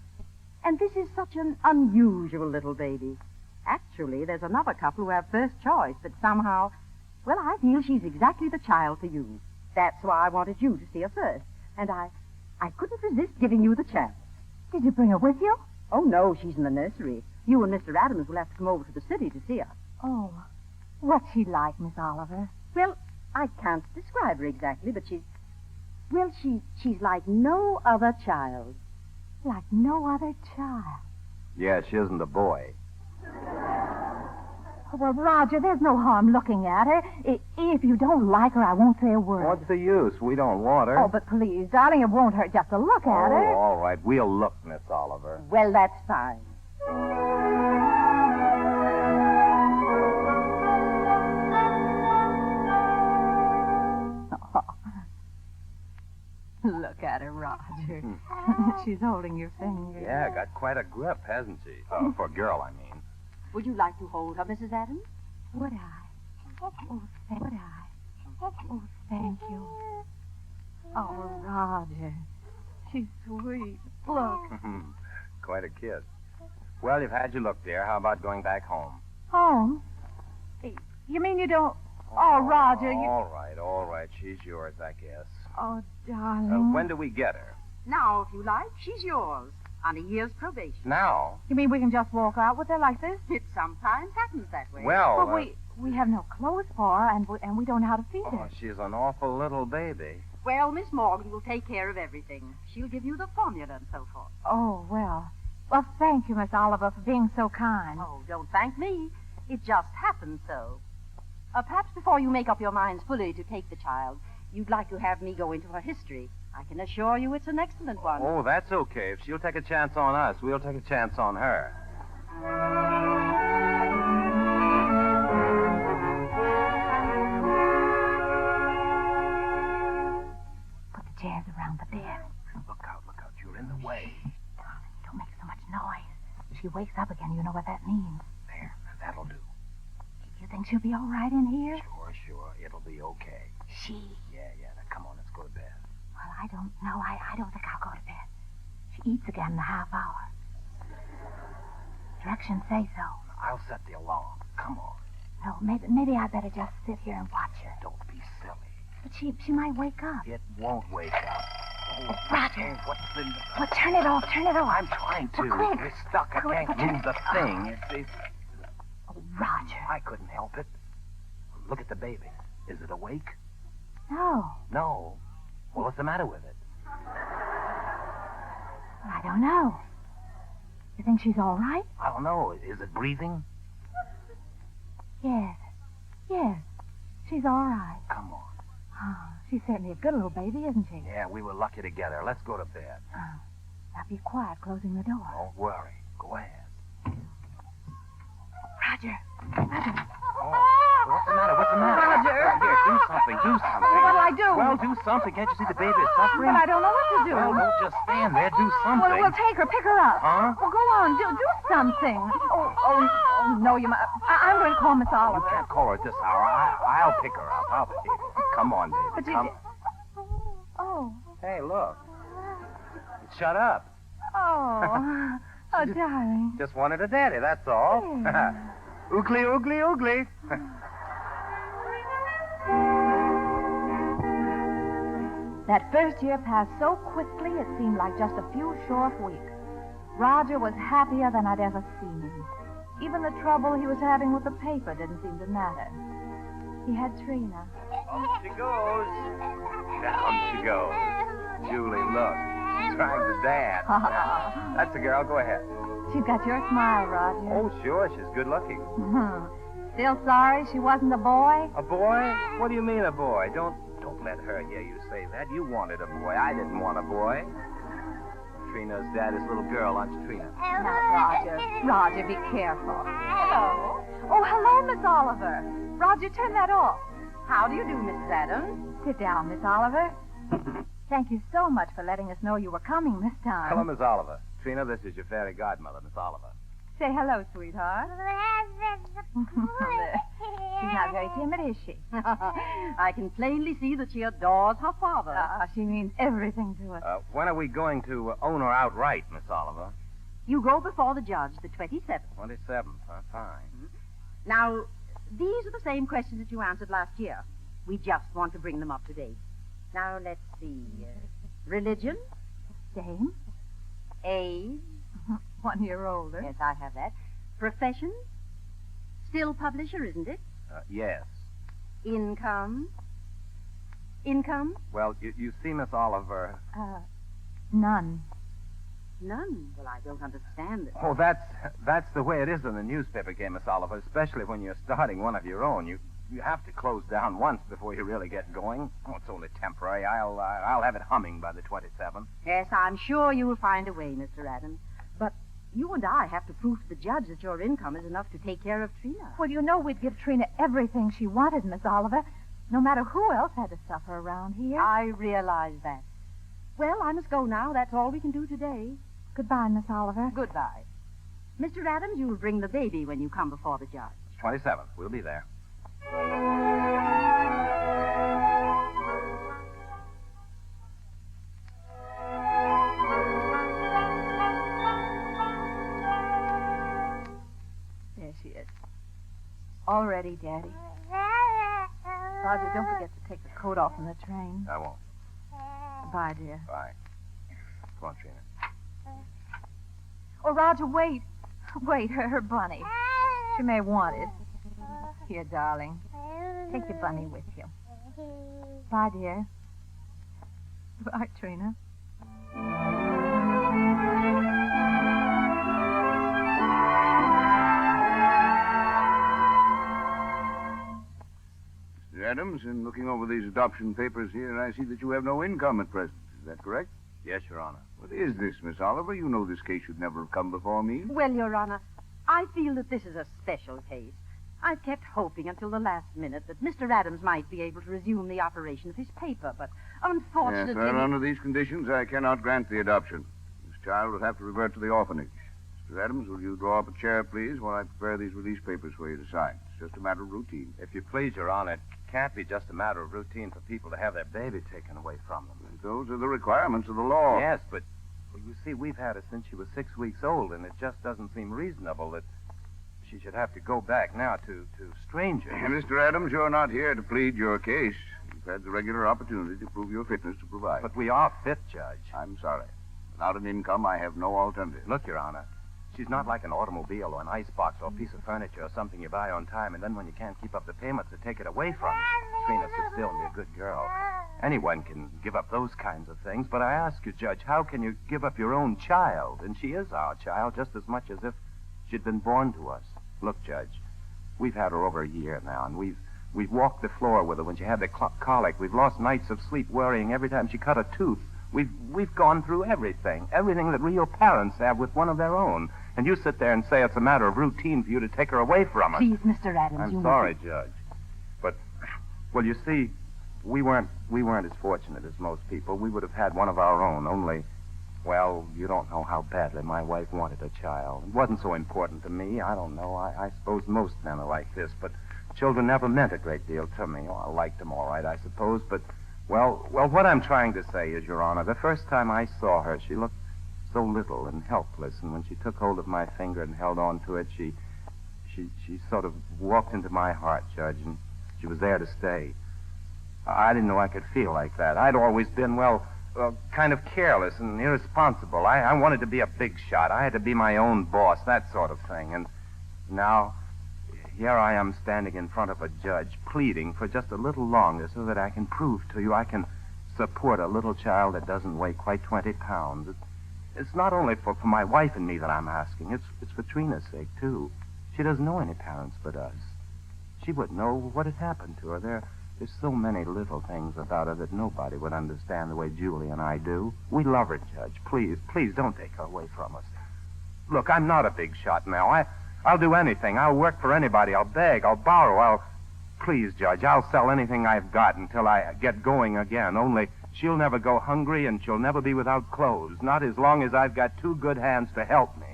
And this is such an unusual little baby. Actually, there's another couple who have first choice, but somehow, well, I feel she's exactly the child for you. That's why I wanted you to see her first. And I couldn't resist giving you the chance. Did you bring her with you? Oh, no, she's in the nursery. You and Mr. Adams will have to come over to the city to see her. Oh, what's she like, Miss Oliver? Well, I can't describe her exactly, but she's like no other child. Like no other child. Yeah, she isn't a boy. Well, Roger, there's no harm looking at her. If you don't like her, I won't say a word. What's the use? We don't want her. Oh, but please, darling, it won't hurt just to look at her. Oh, all right. We'll look, Miss Oliver. Well, that's fine. Look at her, Roger. She's holding your finger. Yeah, got quite a grip, hasn't she? For a girl, I mean. Would you like to hold her, Mrs. Adams? Would I? Oh, thank you. Oh, Roger. She's sweet. Look. Quite a kiss. Well, you've had your look, dear. How about going back home? Home? You mean you don't... Oh, Roger, you... All right. She's yours, I guess. Oh, darling. When do we get her? Now, if you like, she's yours. On a year's probation. Now? You mean we can just walk out with her like this? It sometimes happens that way. Well, But we have no clothes for her, and we don't know how to feed Oh, her. she's an awful little baby. Well, Miss Morgan will take care of everything. She'll give you the formula and so forth. Oh, well. Well, thank you, Miss Oliver, for being so kind. Oh, don't thank me. It just happened so. Perhaps before you make up your minds fully to take the child, you'd like to have me go into her history. I can assure you it's an excellent one. Oh, that's okay. If she'll take a chance on us, we'll take a chance on her. Put the chairs around the bed. Look out, you're in the way. Darling, don't make so much noise. If she wakes up again, you know what that means. There, that'll do. You think she'll be all right in here? Sure, it'll be okay. She? Yeah, now come on, let's go to bed. Well, I don't know. I don't think I'll go to bed. She eats again in a half hour. Directions say so. I'll set the alarm. Come on. No, maybe I better just sit here and watch her. Don't be silly. But she might wake up. It won't wake up. Oh, Roger. What's in the... Well, turn it off. I'm trying to. Well, quick. We're stuck. I Quick, can't move the thing. It's... Oh, Roger. I couldn't help it. Look at the baby. Is it awake? No. No. Well, what's the matter with it? I don't know. You think she's all right? I don't know. Is it breathing? Yes. She's all right. Come on. Oh, she's certainly a good little baby, isn't she? Yeah, we were lucky together. Let's go to bed. Now be quiet, closing the door. Don't worry. Go ahead. Roger. Oh, what's the matter? Roger. Here, do something. What'll I do? Well, do something. Can't you see the baby is suffering? But I don't know what to do. Well, don't just stand there. Do something. Well, we'll take her, pick her up. Huh? Well, go on, do something. Oh, no, you must. I'm going to call Miss You Oliver. can't call her at this hour. I'll pick her up. Come on, baby. But you... Come. Oh. Hey, look. Shut up. Oh, darling. Just wanted a daddy, that's all. Yeah. Oogly, oogly, oogly. That first year passed so quickly it seemed like just a few short weeks. Roger was happier than I'd ever seen him. Even the trouble he was having with the paper didn't seem to matter. He had Trina. Up she goes. Down she goes. Julie, look. She's trying to dance. That's the girl. Go ahead. She's got your smile, Roger. Oh, sure. She's good looking. Still sorry she wasn't a boy? A boy? What do you mean a boy? Don't let her hear you say that. You wanted a boy. I didn't want a boy. Trina's daddy's little girl, aren't you, Trina? Now, Roger, be careful. Hello. Oh, hello, Miss Oliver. Roger, turn that off. How do you do, Mrs. Adams? Sit down, Miss Oliver. Thank you so much for letting us know you were coming this time. Hello, Miss Oliver. Trina, this is your fairy godmother, Miss Oliver. Say hello, sweetheart. She's not very timid, is she? I can plainly see that she adores her father. She means everything to us. When are we going to own her outright, Miss Oliver? You go before the judge, the 27th. 27th, huh? Fine. Now, these are the same questions that you answered last year. We just want to bring them up to date. Now, let's see. Religion? Same. Age? 1 year older. Yes, I have that. Profession? Still publisher, isn't it? Yes. Income? Income? Well, you see, Miss Oliver... None. None? Well, I don't understand it. Oh, that's the way it is in the newspaper game, Miss Oliver, especially when you're starting one of your own. You have to close down once before you really get going. Oh, it's only temporary. I'll have it humming by the 27th. Yes, I'm sure you will find a way, Mr. Adams. But you and I have to prove to the judge that your income is enough to take care of Trina. Well, you know we'd give Trina everything she wanted, Miss Oliver, no matter who else had to suffer around here. I realize that. Well, I must go now. That's all we can do today. Goodbye, Miss Oliver. Goodbye. Mr. Adams, you'll bring the baby when you come before the judge. 27th. We'll be there. There she is. All ready, Daddy. Roger, don't forget to take the coat off in the train. I won't. Bye, dear. Bye. Come on, Trina. Oh, Roger, wait. Wait, her bunny. She may want it. Here, darling. Take your bunny with you. Bye, dear. Bye, Trina. Adams, in looking over these adoption papers here, I see that you have no income at present. Is that correct? Yes, Your Honor. What is this, Miss Oliver? You know this case should never have come before me. Well, Your Honor, I feel that this is a special case. I've kept hoping until the last minute that Mr. Adams might be able to resume the operation of his paper, but unfortunately... Yes, sir, under these conditions, I cannot grant the adoption. This child will have to revert to the orphanage. Mr. Adams, will you draw up a chair, please, while I prepare these release papers for you to sign? It's just a matter of routine. If you please, Your Honor, it can't be just a matter of routine for people to have their baby taken away from them. And those are the requirements of the law. Yes, but well, you see, we've had her since she was 6 weeks old, and it just doesn't seem reasonable that she should have to go back now to strangers. Mr. Adams, you're not here to plead your case. You've had the regular opportunity to prove your fitness to provide. But we are fit, Judge. I'm sorry. Without an income, I have no alternative. Look, Your Honor, she's not like an automobile or an icebox or a piece of furniture or something you buy on time, and then when you can't keep up the payments, they take it away from you. Trina, sit still and be a good girl. Anyone can give up those kinds of things, but I ask you, Judge, how can you give up your own child? And she is our child just as much as if she'd been born to us. Look, Judge, we've had her over a year now, and we've walked the floor with her when she had the colic. We've lost nights of sleep worrying every time she cut a tooth. We've gone through everything that real parents have with one of their own. And you sit there and say it's a matter of routine for you to take her away from us. Please, Mr. Adams, I'm sorry, Judge. But, well, you see, we weren't as fortunate as most people. We would have had one of our own, only, well, you don't know how badly my wife wanted a child. It wasn't so important to me. I don't know. I suppose most men are like this, but children never meant a great deal to me. Oh, I liked them all right, I suppose, but, well, what I'm trying to say is, Your Honor, the first time I saw her, she looked so little and helpless, and when she took hold of my finger and held on to it, she sort of walked into my heart, Judge, and she was there to stay. I didn't know I could feel like that. I'd always been, well, kind of careless and irresponsible. I wanted to be a big shot. I had to be my own boss, that sort of thing. And now, here I am standing in front of a judge, pleading for just a little longer so that I can prove to you I can support a little child that doesn't weigh quite 20 pounds. It's not only for my wife and me that I'm asking. It's for Trina's sake, too. She doesn't know any parents but us. She wouldn't know what had happened to her. There's so many little things about her that nobody would understand the way Julie and I do. We love her, Judge. Please don't take her away from us. Look, I'm not a big shot now. I'll do anything. I'll work for anybody. I'll beg. I'll borrow. Please, Judge, I'll sell anything I've got until I get going again. Only she'll never go hungry and she'll never be without clothes. Not as long as I've got two good hands to help me.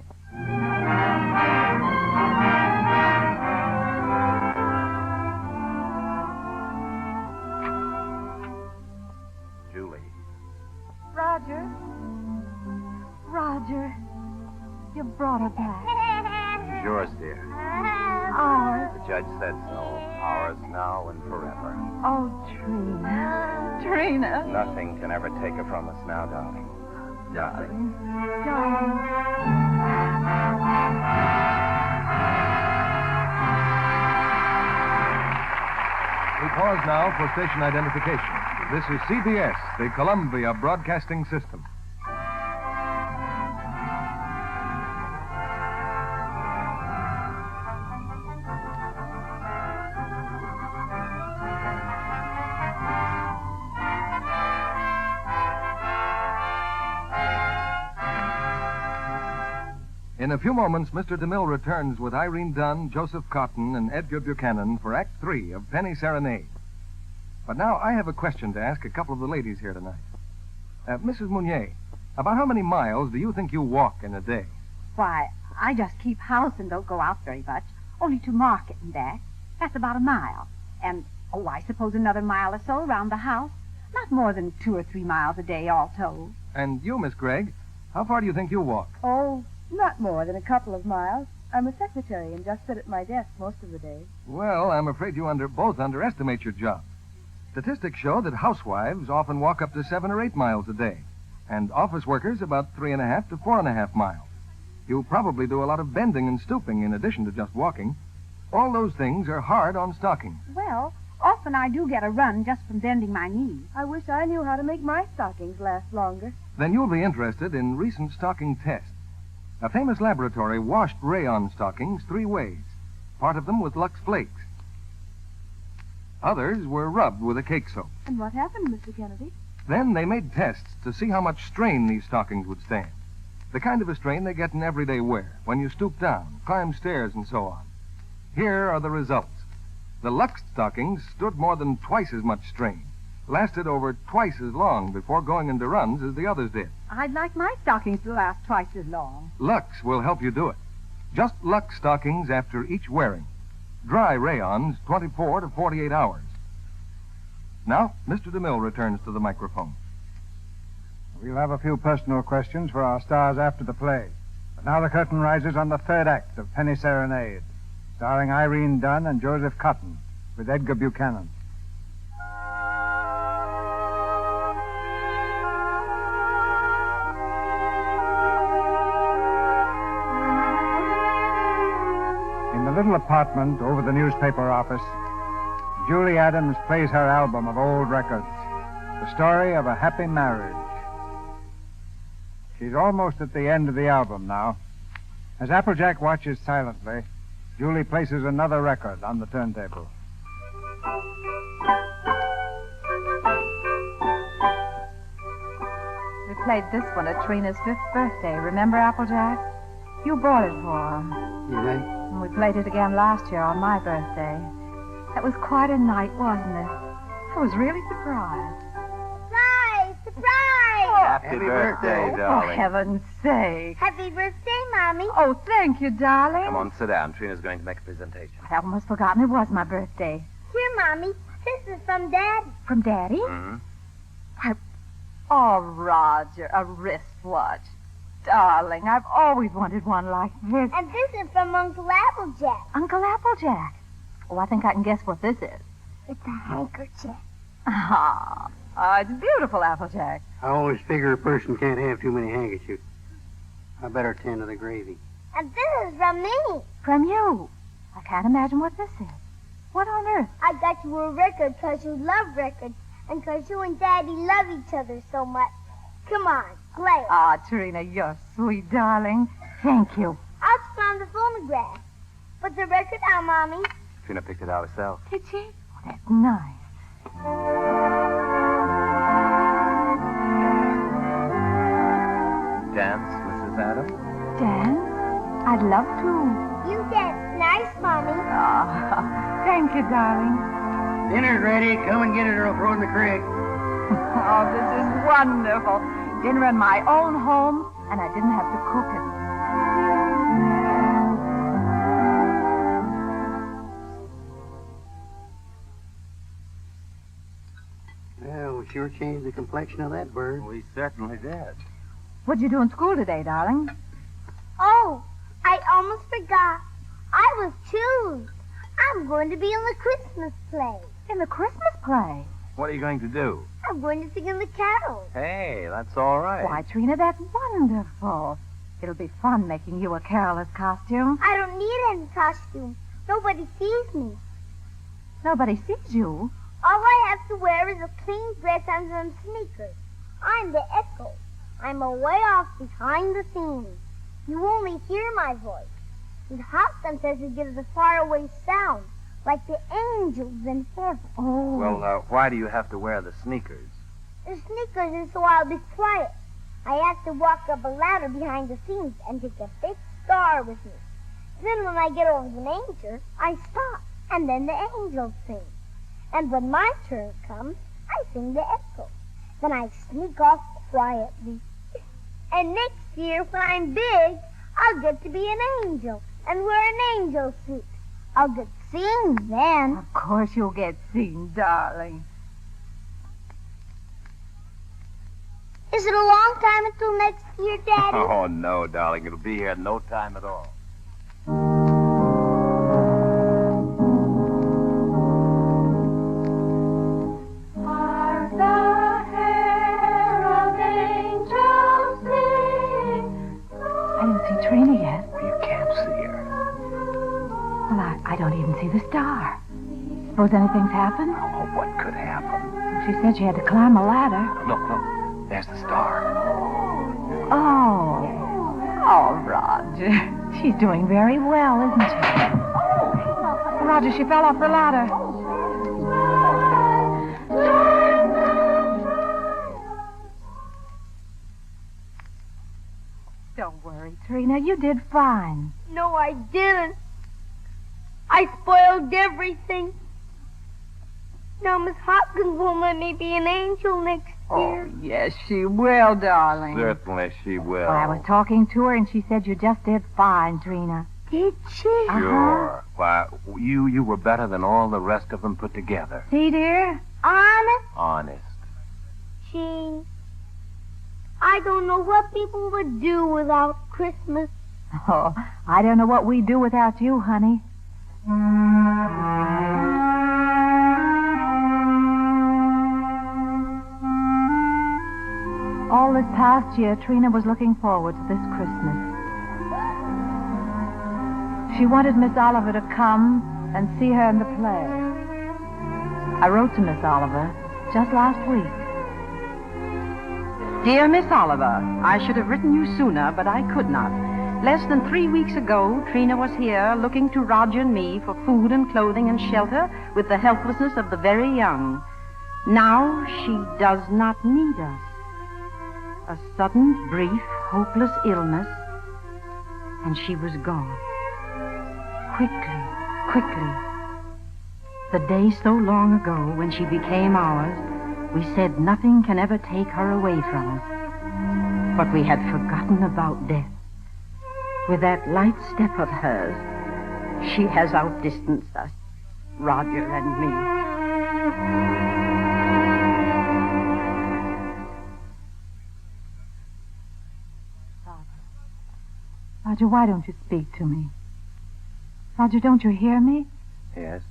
Julie. Roger, you brought her back. She's yours, dear. Ours. The judge said so. Ours now and forever. Oh, Trina. Nothing can ever take her from us now, darling. Darling. We pause now for station identification. This is CBS, the Columbia Broadcasting System. In a few moments, Mr. DeMille returns with Irene Dunne, Joseph Cotten, and Edgar Buchanan for Act 3 of Penny Serenade. But now I have a question to ask a couple of the ladies here tonight. Mrs. Mounier, about how many miles do you think you walk in a day? Why, I just keep house and don't go out very much. Only to market and back. That's about a mile. And, I suppose another mile or so around the house. Not more than 2 or 3 miles a day, all told. And you, Miss Gregg, how far do you think you walk? Oh, not more than a couple of miles. I'm a secretary and just sit at my desk most of the day. Well, I'm afraid you both underestimate your job. Statistics show that housewives often walk up to 7 or 8 miles a day, and office workers about 3.5 to 4.5 miles. You probably do a lot of bending and stooping in addition to just walking. All those things are hard on stockings. Well, often I do get a run just from bending my knees. I wish I knew how to make my stockings last longer. Then you'll be interested in recent stocking tests. A famous laboratory washed rayon stockings 3 ways, part of them with Lux Flakes. Others were rubbed with a cake soap. And what happened, Mr. Kennedy? Then they made tests to see how much strain these stockings would stand. The kind of a strain they get in everyday wear, when you stoop down, climb stairs, and so on. Here are the results. The Lux stockings stood more than twice as much strain, lasted over twice as long before going into runs as the others did. I'd like my stockings to last twice as long. Lux will help you do it. Just Lux stockings after each wearing. Dry rayons, 24 to 48 hours. Now, Mr. DeMille returns to the microphone. We'll have a few personal questions for our stars after the play. But now the curtain rises on the third act of Penny Serenade, starring Irene Dunne and Joseph Cotten, with Edgar Buchanan. In the little apartment over the newspaper office, Julie Adams plays her album of old records, the story of a happy marriage. She's almost at the end of the album now. As Applejack watches silently, Julie places another record on the turntable. We played this one at Trina's 5th birthday. Remember, Applejack? You bought it for her. Did I? And we played it again last year on my birthday. That was quite a night, wasn't it? I was really surprised. Surprise! Surprise! Happy birthday, Oh, darling. heaven's sake. Happy birthday, Mommy. Oh, thank you, darling. Come on, sit down. Trina's going to make a presentation. I'd almost forgotten it was my birthday. Here, Mommy. This is from Daddy. From Daddy? Mm-hmm. Oh, Roger, a wristwatch. Darling, I've always wanted one like this. And this is from Uncle Applejack. Uncle Applejack. Oh, I think I can guess what this is. It's a handkerchief. Ah, it's beautiful, Applejack. I always figure a person can't have too many handkerchiefs. I better tend to the gravy. And this is from me. From you. I can't imagine what this is. What on earth? I got you a record because you love records and because you and Daddy love each other so much. Come on, play it. Ah, Trina, you're sweet, darling. Thank you. I'll turn on the phonograph. Put the record on, Mommy. Trina picked it out herself. Did she? Oh, that's nice. Dance, Mrs. Adams? Dance? I'd love to. You dance nice, Mommy. Ah, thank you, darling. Dinner's ready. Come and get it or I'll throw it in the creek. Oh, this is wonderful. Dinner in my own home, and I didn't have to cook it. Well, we sure changed the complexion of that bird. We certainly did. What'd you do in school today, darling? Oh, I almost forgot. I was choosed. I'm going to be in the Christmas play. In the Christmas play? What are you going to do? I'm going to sing in the carols. Hey, that's all right. Why, Trina, that's wonderful. It'll be fun making you a careless costume. I don't need any costume. Nobody sees me. Nobody sees you. All I have to wear is a clean dress and some sneakers. I'm the echo. I'm away off behind the scenes. You only hear my voice. It hops and says it gives a faraway sound, like the angels in heaven. Oh. Well, why do you have to wear the sneakers? The sneakers is so I'll be quiet. I have to walk up a ladder behind the scenes and take a big star with me. Then when I get over the manger, I stop, and then the angels sing. And when my turn comes, I sing the echo. Then I sneak off quietly. And next year, when I'm big, I'll get to be an angel and wear an angel suit. I'll get seen then. Of course you'll get seen, darling. Is it a long time until next year, Daddy? Oh, no, darling. It'll be here in no time at all. Trina yet? Well, you can't see her. Well, I don't even see the star. Suppose anything's happened? Oh, what could happen? She said she had to climb a ladder. Look. There's the star. Oh, Roger. She's doing very well, isn't she? Oh, Roger, she fell off the ladder. Trina, you did fine. No, I didn't. I spoiled everything. Now Miss Hopkins won't let me be an angel next year. Yes, she will, darling. Certainly she will. Well, I was talking to her, and she said you just did fine, Trina. Did she? Sure. Why, you were better than all the rest of them put together. See, dear? Honest? Honest. Gee, I don't know what people would do without Christmas. Oh, I don't know what we'd do without you, honey. All this past year, Trina was looking forward to this Christmas. She wanted Miss Oliver to come and see her in the play. I wrote to Miss Oliver just last week. Dear Miss Oliver, I should have written you sooner, but I could not. Less than 3 weeks ago, Trina was here looking to Roger and me for food and clothing and shelter with the helplessness of the very young. Now she does not need us. A sudden, brief, hopeless illness, and she was gone. Quickly. The day so long ago when she became ours, we said nothing can ever take her away from us. But we had forgotten about death. With that light step of hers, she has outdistanced us, Roger and me. Roger, why don't you speak to me? Roger, don't you hear me? Yes.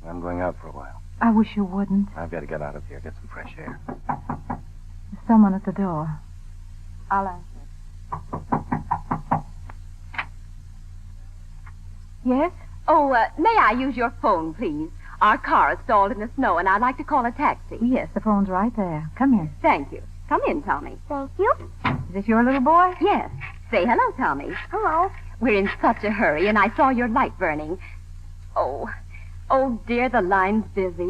I'm going out for a while. I wish you wouldn't. I've got to get out of here, get some fresh air. There's someone at the door. I'll answer. Yes? Oh, may I use your phone, please? Our car is stalled in the snow, and I'd like to call a taxi. Yes, the phone's right there. Come here. Thank you. Come in, Tommy. Thank you. Is this your little boy? Yes. Say hello, Tommy. Hello. We're in such a hurry, and I saw your light burning. Oh, dear, the line's busy.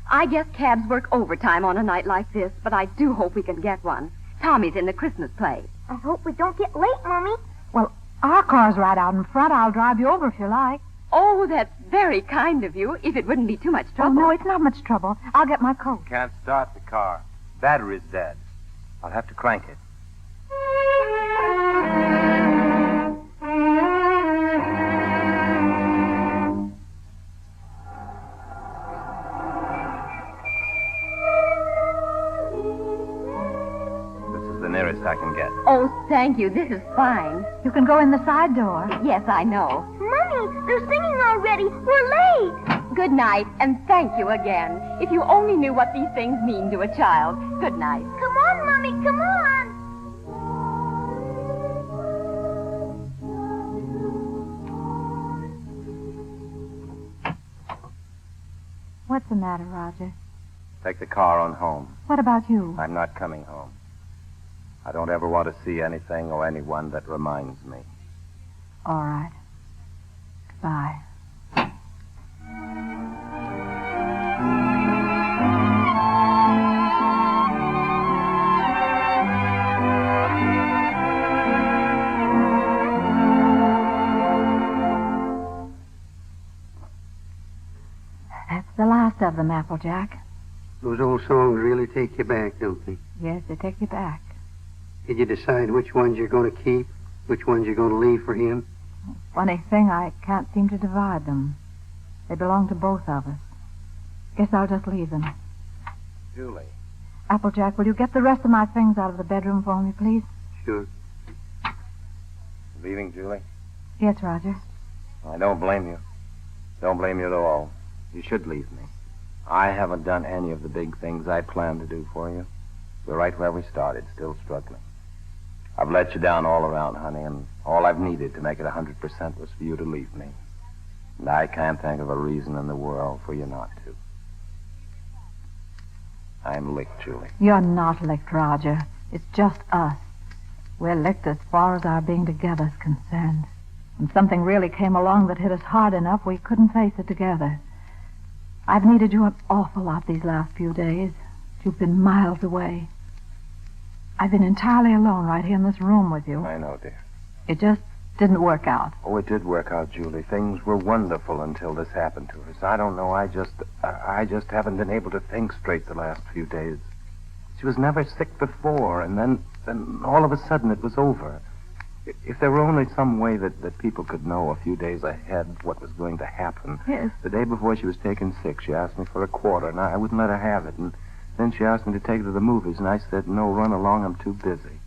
I guess cabs work overtime on a night like this, but I do hope we can get one. Tommy's in the Christmas play. I hope we don't get late, Mommy. Well, our car's right out in front. I'll drive you over if you like. Oh, that's very kind of you, if it wouldn't be too much trouble. Oh, no, it's not much trouble. I'll get my coat. Can't start the car. Battery's dead. I'll have to crank it. Nearest I can get. Oh, thank you. This is fine. You can go in the side door. Yes, I know. Mommy, they're singing already. We're late. Good night, and thank you again. If you only knew what these things mean to a child. Good night. Come on, Mommy, come on. What's the matter, Roger? Take the car on home. What about you? I'm not coming home. I don't ever want to see anything or anyone that reminds me. All right. Goodbye. That's the last of them, Applejack. Those old songs really take you back, don't they? Yes, they take you back. Did you decide which ones you're going to keep, which ones you're going to leave for him? Funny thing, I can't seem to divide them. They belong to both of us. Guess I'll just leave them. Julie. Applejack, will you get the rest of my things out of the bedroom for me, please? Sure. Leaving, Julie? Yes, Roger. I don't blame you. Don't blame you at all. You should leave me. I haven't done any of the big things I planned to do for you. We're right where we started, still struggling. I've let you down all around, honey, and all I've needed to make it 100% was for you to leave me. And I can't think of a reason in the world for you not to. I'm licked, Julie. You're not licked, Roger. It's just us. We're licked as far as our being together is concerned. When something really came along that hit us hard enough, we couldn't face it together. I've needed you an awful lot these last few days. You've been miles away. I've been entirely alone right here in this room with you. I know, dear. It just didn't work out. Oh, it did work out, Julie. Things were wonderful until this happened to us. I don't know. I just haven't been able to think straight the last few days. She was never sick before, and then all of a sudden it was over. If there were only some way that people could know a few days ahead what was going to happen. Yes. The day before she was taken sick, she asked me for a quarter, and I wouldn't let her have it. And then she asked me to take her to the movies, and I said, no, run along, I'm too busy.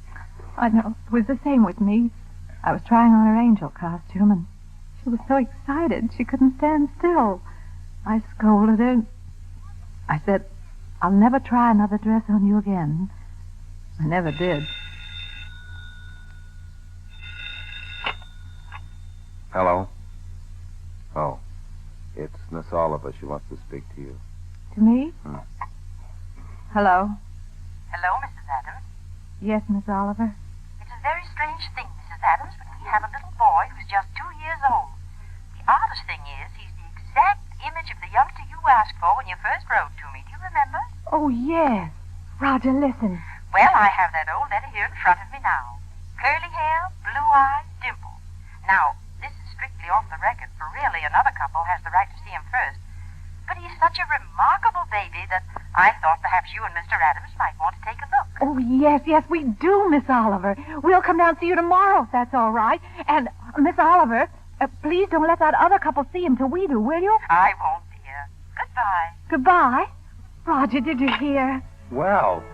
I know. It was the same with me. I was trying on her angel costume, and she was so excited she couldn't stand still. I scolded her. I said, I'll never try another dress on you again. I never did. Hello? Oh, it's Miss Oliver. She wants to speak to you. To me? Hello? Hello, Mrs. Adams. Yes, Miss Oliver. It's a very strange thing, Mrs. Adams, but we have a little boy who's just 2 years old. The oddest thing is he's the exact image of the youngster you asked for when you first wrote to me. Do you remember? Oh, yes. Roger, listen. Well, I have that old letter here in front of me now. Curly hair, blue eyes, dimple. Now, this is strictly off the record, for really another couple has the right to see him first. But he's such a remarkable baby that I thought perhaps you and Mr. Adams might want to take a look. Oh, yes, we do, Miss Oliver. We'll come down and see you tomorrow, if that's all right. And, Miss Oliver, please don't let that other couple see him till we do, will you? I won't, dear. Goodbye. Goodbye. Roger, did you hear? Well,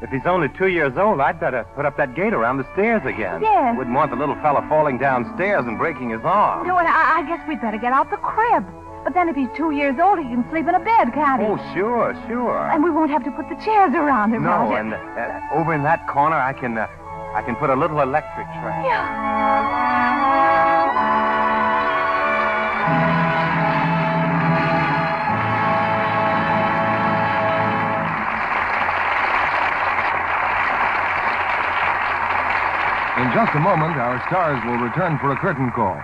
if he's only 2 years old, I'd better put up that gate around the stairs again. Yes. Wouldn't want the little fella falling downstairs and breaking his arm. No, and I guess we'd better get out the crib. But then if he's 2 years old, he can sleep in a bed, can't he? Oh, sure. And we won't have to put the chairs around him, No, Roger. and over in that corner, I can put a little electric tray. Yeah. In just a moment, our stars will return for a curtain call.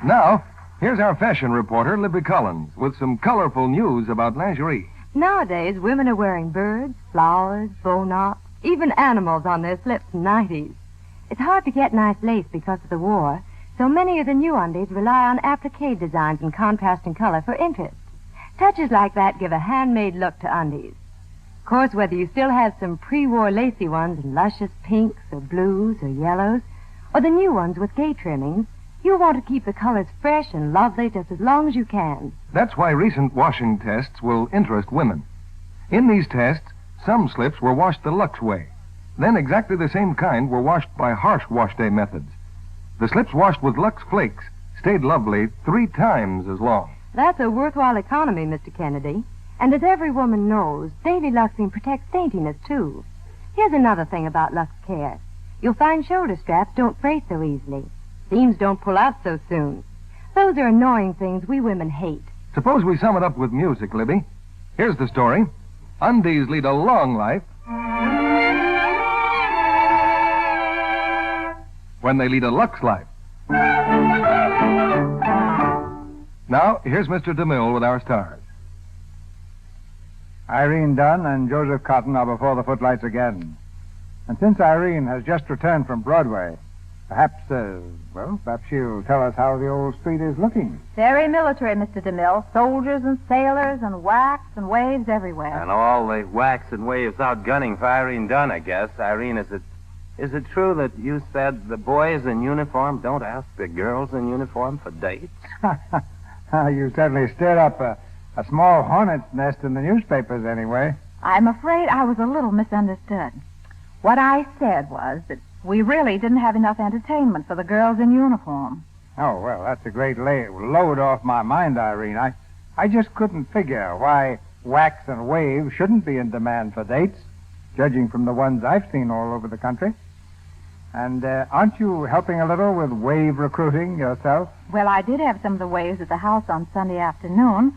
Now, here's our fashion reporter, Libby Collins, with some colorful news about lingerie. Nowadays, women are wearing birds, flowers, bow knots, even animals on their slips and nighties. It's hard to get nice lace because of the war, so many of the new undies rely on applique designs and contrasting color for interest. Touches like that give a handmade look to undies. Of course, whether you still have some pre-war lacy ones in luscious pinks or blues or yellows, or the new ones with gay trimmings, you'll want to keep the colors fresh and lovely just as long as you can. That's why recent washing tests will interest women. In these tests, some slips were washed the Lux way. Then exactly the same kind were washed by harsh wash day methods. The slips washed with Lux flakes stayed lovely 3 times as long. That's a worthwhile economy, Mr. Kennedy. And as every woman knows, daily luxing protects daintiness, too. Here's another thing about Lux Care. You'll find shoulder straps don't fray so easily. Seams don't pull out so soon. Those are annoying things we women hate. Suppose we sum it up with music, Libby. Here's the story. Undies lead a long life when they lead a Lux life. Now, here's Mr. DeMille with our stars. Irene Dunne and Joseph Cotten are before the footlights again. And since Irene has just returned from Broadway, perhaps she'll tell us how the old street is looking. Very military, Mr. DeMille. Soldiers and sailors and wax and waves everywhere. And all the wax and waves out gunning for Irene Dunne, I guess. Irene, is it true that you said the boys in uniform don't ask the girls in uniform for dates? You certainly stirred up a small hornet's nest in the newspapers, anyway. I'm afraid I was a little misunderstood. What I said was that we really didn't have enough entertainment for the girls in uniform. Oh, well, that's a great load off my mind, Irene. I just couldn't figure why wax and wave shouldn't be in demand for dates, judging from the ones I've seen all over the country. And aren't you helping a little with wave recruiting yourself? Well, I did have some of the waves at the house on Sunday afternoon,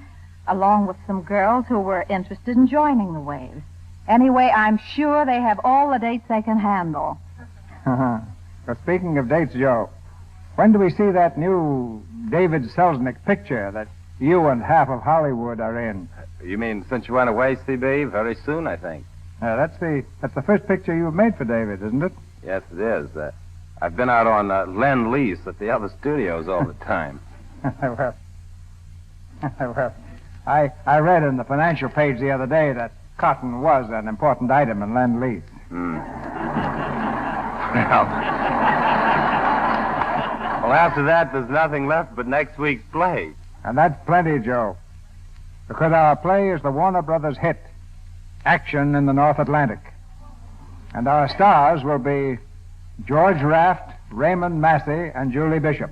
along with some girls who were interested in joining the waves. Anyway, I'm sure they have all the dates they can handle. Well, speaking of dates, Joe, when do we see that new David Selznick picture that you and half of Hollywood are in? You mean since you went away, CB? Very soon, I think. That's the first picture you've made for David, isn't it? Yes, it is. I've been out on Lend-Lease at the other studios all the time. Well, I read in the financial page the other day that Cotten was an important item in Lend-Lease. Well, after that, there's nothing left but next week's play. And that's plenty, Joe. Because our play is the Warner Brothers hit, Action in the North Atlantic. And our stars will be George Raft, Raymond Massey, and Julie Bishop.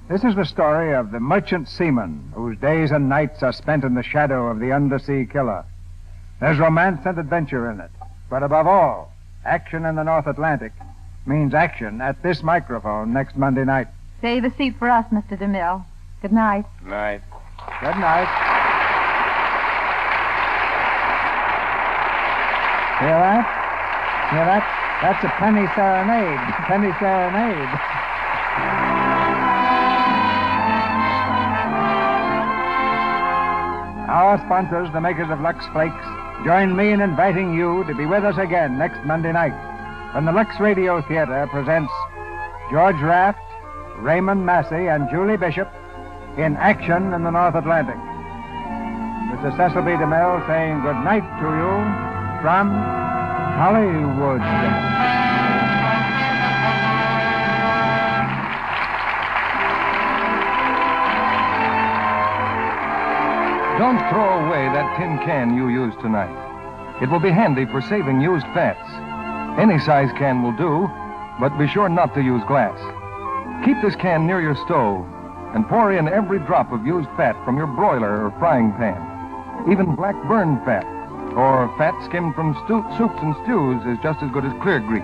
This is the story of the merchant seaman whose days and nights are spent in the shadow of the undersea killer. There's romance and adventure in it. But above all, Action in the North Atlantic means action at this microphone next Monday night. Save a seat for us, Mr. DeMille. Good night. Night. Good night. Hear that? Hear that? That's a penny serenade. Penny serenade. Our sponsors, the makers of Lux Flakes, join me in inviting you to be with us again next Monday night when the Lux Radio Theatre presents George Raft, Raymond Massey, and Julie Bishop in Action in the North Atlantic. This is Cecil B. DeMille saying good night to you from Hollywood. Don't throw away that tin can you used tonight. It will be handy for saving used fats. Any size can will do, but be sure not to use glass. Keep this can near your stove and pour in every drop of used fat from your broiler or frying pan. Even black burned fat or fat skimmed from soups and stews is just as good as clear grease.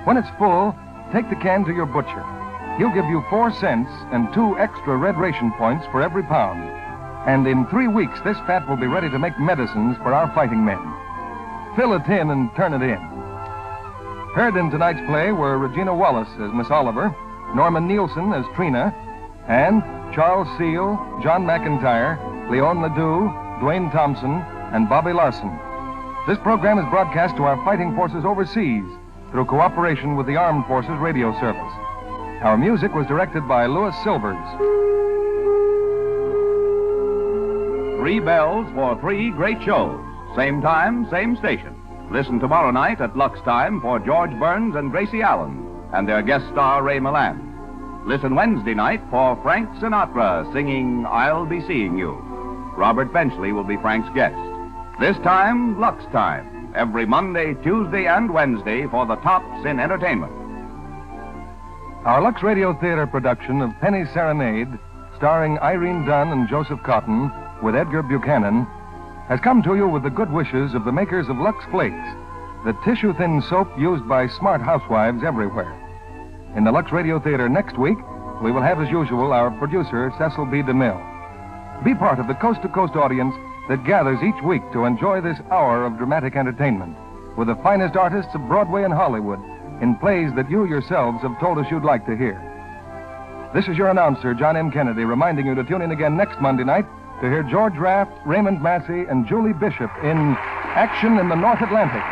When it's full, take the can to your butcher. He'll give you 4 cents and 2 extra red ration points for every pound. And in 3 weeks, this fat will be ready to make medicines for our fighting men. Fill a tin and turn it in. Heard in tonight's play were Regina Wallace as Miss Oliver, Norman Nielsen as Trina, and Charles Seal, John McIntyre, Leon Ledoux, Dwayne Thompson, and Bobby Larson. This program is broadcast to our fighting forces overseas through cooperation with the Armed Forces Radio Service. Our music was directed by Louis Silvers. 3 bells for 3 great shows. Same time, same station. Listen tomorrow night at Lux time for George Burns and Gracie Allen and their guest star Ray Milland. Listen Wednesday night for Frank Sinatra singing I'll Be Seeing You. Robert Benchley will be Frank's guest. This time, Lux time. Every Monday, Tuesday, and Wednesday for the tops in entertainment. Our Lux Radio Theatre production of Penny Serenade, starring Irene Dunne and Joseph Cotten, with Edgar Buchanan, has come to you with the good wishes of the makers of Lux Flakes, the tissue-thin soap used by smart housewives everywhere. In the Lux Radio Theatre next week, we will have, as usual, our producer, Cecil B. DeMille. Be part of the coast-to-coast audience that gathers each week to enjoy this hour of dramatic entertainment with the finest artists of Broadway and Hollywood in plays that you yourselves have told us you'd like to hear. This is your announcer, John M. Kennedy, reminding you to tune in again next Monday night to hear George Raft, Raymond Massey, and Julie Bishop in Action in the North Atlantic.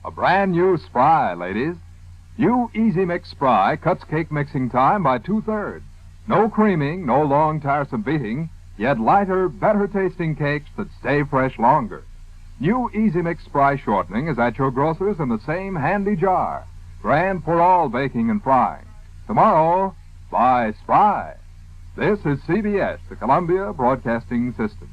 A brand new Spry, ladies. New Easy Mix Spry cuts cake mixing time by 2/3. No creaming, no long tiresome beating, yet lighter, better tasting cakes that stay fresh longer. New Easy Mix Spry shortening is at your grocer's in the same handy jar. Grand for all baking and frying. Tomorrow, buy Spry. This is CBS, the Columbia Broadcasting System.